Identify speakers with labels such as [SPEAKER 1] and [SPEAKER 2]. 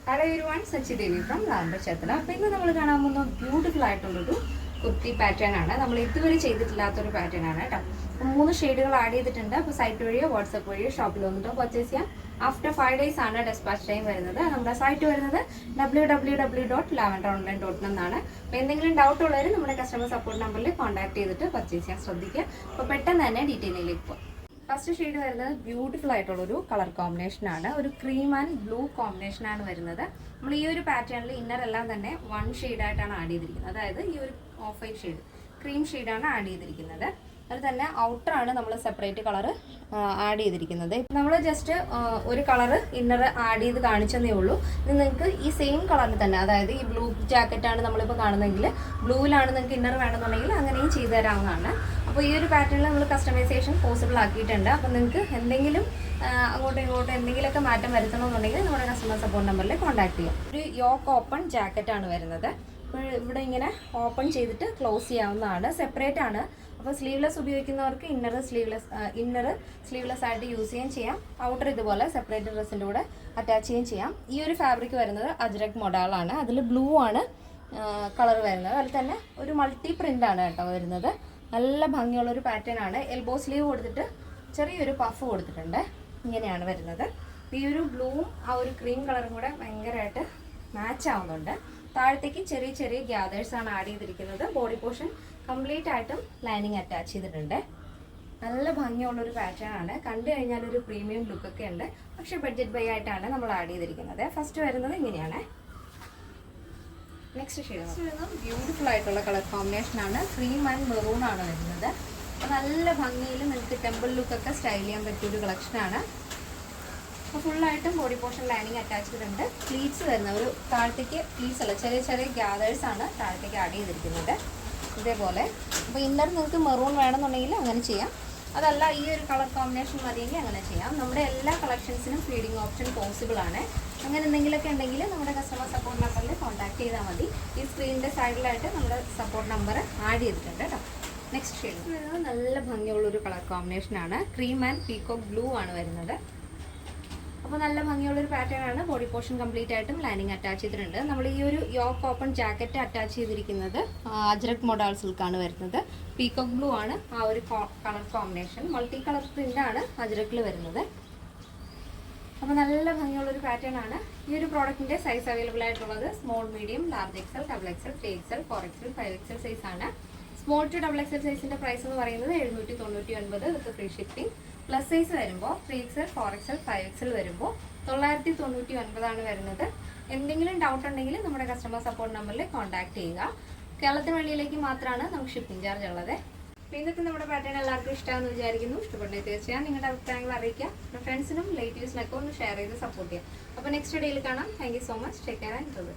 [SPEAKER 1] Hello everyone, Sachi Devi from ലാംബർ ചേർത്തല. അപ്പോൾ ഇന്ന് നമ്മൾ കാണാൻ പോകുന്ന ബ്യൂട്ടിഫുൾ ആയിട്ടുള്ളൊരു കുർത്തി പാറ്റേൺ ആണ്. നമ്മൾ ഇതുവരെ ചെയ്തിട്ടില്ലാത്തൊരു പാറ്റേൺ ആണ് കേട്ടോ. 3 ഷെയ്ഡുകൾ ആഡ് ചെയ്തിട്ടുണ്ട്. അപ്പോൾ സൈറ്റ് വഴിയോ വാട്സപ്പ് വഴിയോ ഷോപ്പിൽ വന്നിട്ടോ പർച്ചേസ് ചെയ്യാം. ആഫ്റ്റർ 5 days ആണ് ഡെസ്പാച്ച് ടൈം വരുന്നത്. നമ്മുടെ സൈറ്റ് വരുന്നത് www.lavenderonline.in എന്നാണ്. അപ്പോൾ എന്തെങ്കിലും ഡൗട്ട് ഉള്ളവർ നമ്മുടെ കസ്റ്റമർ സപ്പോർട്ട് നമ്പറിൽ കോൺടാക്ട് ചെയ്തിട്ട് പർച്ചേസ് ചെയ്യാൻ ശ്രദ്ധിക്കുക. അപ്പോൾ പെട്ടെന്ന് തന്നെ ഡീറ്റെയിലിലേക്ക് പോകാം. ഫസ്റ്റ് ഷെയ്ഡ് വരുന്നത് ബ്യൂട്ടിഫുൾ ആയിട്ടുള്ളൊരു കളർ കോമ്പിനേഷൻ ആണ്. ഒരു ക്രീം ആൻഡ് ബ്ലൂ കോമ്പിനേഷൻ ആണ് വരുന്നത്. നമ്മൾ ഈ ഒരു പാറ്റേണിൽ ഇന്നർ എല്ലാം തന്നെ 1 ഷെയ്ഡായിട്ടാണ് ആഡ് ചെയ്തിരിക്കുന്നത്. അതായത് ഈ ഒരു ഓഫ് വൈറ്റ് ഷെയ്ഡ് ക്രീം ഷെയ്ഡാണ് ആഡ് ചെയ്തിരിക്കുന്നത്. അതുപോലെ തന്നെ ഔട്ടർ ആണ് നമ്മൾ സെപ്പറേറ്റ് കളർ ആഡ് ചെയ്തിരിക്കുന്നത്. നമ്മൾ ജസ്റ്റ് ഒരു കളർ ഇന്നർ ആഡ് ചെയ്ത് കാണിച്ചതേ ഉള്ളൂ. ഇത് നിങ്ങൾക്ക് ഈ സെയിം കളറിൽ തന്നെ, അതായത് ഈ ബ്ലൂ ജാക്കറ്റാണ് നമ്മളിപ്പോൾ കാണുന്നതെങ്കിൽ ബ്ലൂവിലാണ് നിങ്ങൾക്ക് ഇന്നർ വേണമെന്നുണ്ടെങ്കിൽ അങ്ങനെയും ചെയ്തു തരാവുന്നതാണ്. അപ്പോൾ ഈ ഒരു പാറ്റേണിൽ നമ്മൾ കസ്റ്റമൈസേഷൻ പോസിബിൾ ആക്കിയിട്ടുണ്ട്. അപ്പോൾ നിങ്ങൾക്ക് എന്തെങ്കിലും അങ്ങോട്ടും ഇങ്ങോട്ടും എന്തെങ്കിലുമൊക്കെ മാറ്റം വരുത്തണമെന്നുണ്ടെങ്കിൽ നമ്മുടെ കസ്റ്റമർ സപ്പോർട്ട് നമ്പറിൽ കോൺടാക്ട് ചെയ്യാം. ഒരു യോക്ക് ഓപ്പൺ ജാക്കറ്റാണ് വരുന്നത്. അപ്പോൾ ഇവിടെ ഇങ്ങനെ ഓപ്പൺ ചെയ്തിട്ട് ക്ലോസ് ചെയ്യാവുന്നതാണ്. സെപ്പറേറ്റ് ആണ്. അപ്പോൾ സ്ലീവ്ലെസ് ഉപയോഗിക്കുന്നവർക്ക് ഇന്നർ സ്ലീവ്ലെസ് ആയിട്ട് യൂസ് ചെയ്യുകയും ചെയ്യാം. ഔട്ടർ ഇതുപോലെ സെപ്പറേറ്റ് ഡ്രസ്സിൻ്റെ കൂടെ അറ്റാച്ച് ചെയ്യുകയും ചെയ്യാം. ഈ ഒരു ഫാബ്രിക് വരുന്നത് അജ്രക് മോഡലാണ്. അതിൽ ബ്ലൂ ആണ് കളർ വരുന്നത്. അതിൽ തന്നെ ഒരു മൾട്ടി പ്രിൻ്റ് ആണ് കേട്ടോ വരുന്നത്. നല്ല ഭംഗിയുള്ളൊരു പാറ്റേൺ ആണ്. എൽബോ സ്ലീവ് കൊടുത്തിട്ട് ചെറിയൊരു പഫ് കൊടുത്തിട്ടുണ്ട്. ഇങ്ങനെയാണ് വരുന്നത്. ഈ ഒരു ബ്ലൂവും ആ ഒരു ക്രീം കളറും കൂടെ ഭയങ്കരമായിട്ട് മാച്ച് ആവുന്നുണ്ട്. താഴത്തേക്ക് ചെറിയ ചെറിയ ഗ്യാദേഴ്സ് ആണ് ആഡ് ചെയ്തിരിക്കുന്നത്. ബോഡി പോർഷൻ കംപ്ലീറ്റ് ആയിട്ടും ലൈനിങ് അറ്റാച്ച് ചെയ്തിട്ടുണ്ട്. നല്ല ഭംഗിയുള്ളൊരു പാറ്റേൺ ആണ്. കണ്ടു കഴിഞ്ഞാൽ ഒരു പ്രീമിയം ലുക്കൊക്കെ ഉണ്ട്. പക്ഷേ ബഡ്ജറ്റ് ബൈ ആയിട്ടാണ് നമ്മൾ ആഡ് ചെയ്തിരിക്കുന്നത്. ഫസ്റ്റ് വരുന്നത് ഇങ്ങനെയാണ്. നെക്സ്റ്റ് ഷെയ്ഡ് ബ്യൂട്ടിഫുൾ ആയിട്ടുള്ള കളർ കോമ്പിനേഷൻ ആണ്. ക്രീം ആൻഡ് മെറൂൺ ആണ് വരുന്നത്. നല്ല ഭംഗിയിൽ നിങ്ങൾക്ക് ടെമ്പിൾ ലുക്കൊക്കെ സ്റ്റൈൽ ചെയ്യാൻ പറ്റിയൊരു കളക്ഷനാണ്. അപ്പോൾ ഫുള്ളായിട്ടും ബോഡി പോർഷൻ ലൈനിങ് അറ്റാച്ച് ചെയ്തിട്ടുണ്ട്. പ്ലീറ്റ്സ് വരുന്ന ഒരു താഴത്തേക്ക് പ്ലീറ്റ്സ് അല്ല, ചെറിയ ചെറിയ ഗ്യാദേഴ്സ് ആണ് താഴത്തേക്ക് ആഡ് ചെയ്തിരിക്കുന്നത്. ഇതേപോലെ. അപ്പോൾ ഇന്നർ നിങ്ങൾക്ക് മെറൂൺ വേണമെന്നുണ്ടെങ്കിൽ അങ്ങനെ ചെയ്യാം. അതല്ല ഈ ഒരു കളർ കോമ്പിനേഷൻ മതിയെങ്കിൽ അങ്ങനെ ചെയ്യാം. നമ്മുടെ എല്ലാ കളക്ഷൻസിനും ഫീഡിങ് ഓപ്ഷൻ പോസിബിൾ ആണ്. അങ്ങനെ എന്തെങ്കിലുമൊക്കെ ഉണ്ടെങ്കിൽ നമ്മുടെ കസ്റ്റമർ സപ്പോർട്ട് നമ്പറിൽ കോൺടാക്ട് ചെയ്താൽ മതി. ഈ സ്ക്രീനിൻ്റെ സൈഡിലായിട്ട് നമ്മുടെ സപ്പോർട്ട് നമ്പർ ആഡ് ചെയ്തിട്ടുണ്ട് കേട്ടോ. നെക്സ്റ്റ് ഷെയ്ഡ് വരുന്നത് നല്ല ഭംഗിയുള്ളൊരു കളർ കോമ്പിനേഷനാണ്. ക്രീം ആൻഡ് പീകോക്ക് ബ്ലൂ ആണ് വരുന്നത്. അപ്പോൾ നല്ല ഭംഗിയുള്ളൊരു പാറ്റേൺ ആണ്. ബോഡി പോർഷൻ കംപ്ലീറ്റ് ആയിട്ടും ലൈനിങ് അറ്റാച്ച് ചെയ്തിട്ടുണ്ട്. നമ്മൾ ഈ ഒരു യോക്ക് ഓപ്പൺ ജാക്കറ്റ് അറ്റാച്ച് ചെയ്തിരിക്കുന്നത് അജ്രക് മോഡൽ സിൽക്കാണ് വരുന്നത്. പീകോക്ക് ബ്ലൂ ആണ് ആ ഒരു കളർ കോമ്പിനേഷൻ. മൾട്ടി കളർ പ്രിൻ്റാണ് അജ്രക്കിൽ വരുന്നത്. അപ്പോൾ നല്ല ഭംഗിയുള്ളൊരു പാറ്റേൺ ആണ്. ഈ ഒരു പ്രോഡക്റ്റിൻ്റെ സൈസ് അവൈലബിൾ ആയിട്ടുള്ളത് small, medium, large XL, double XL, 3XL, 4XL, 5XL size ആണ്. സ്മോൾ ടു ഡബിൾ XL സൈസിൻ്റെ പ്രൈസ് എന്ന് പറയുന്നത് 799 with free shipping. Plus size വരുമ്പോൾ 3XL, 4XL, 5XL വരുമ്പോൾ 999 ആണ് വരുന്നത്. എന്തെങ്കിലും ഡൗട്ട് ഉണ്ടെങ്കിൽ നമ്മുടെ കസ്റ്റമർ സപ്പോർട്ട് നമ്പറിൽ കോൺടാക്ട് ചെയ്യുക. കേരളത്തിന് വെളിയിലേക്ക് മാത്രമാണ് നമുക്ക് ഷിപ്പിംഗ് ചാർജ് ഉള്ളത്. ഇന്നത്തെ നമ്മുടെ പാറ്റേൺ എല്ലാവർക്കും ഇഷ്ടമാണെന്ന് വിചാരിക്കുന്നു. ഇഷ്ടപ്പെട്ടെങ്കിൽ തീർച്ചയായും നിങ്ങളുടെ അഭിപ്രായങ്ങൾ അറിയിക്കുക. ഫ്രണ്ട്സിനും റിലേറ്റീവ്സിനൊക്കെ ഒന്ന് ഷെയർ ചെയ്ത് സപ്പോർട്ട് ചെയ്യാം. അപ്പോൾ നെക്സ്റ്റ് ഡേയിൽ കാണാം. Thank you so much. Take care and by.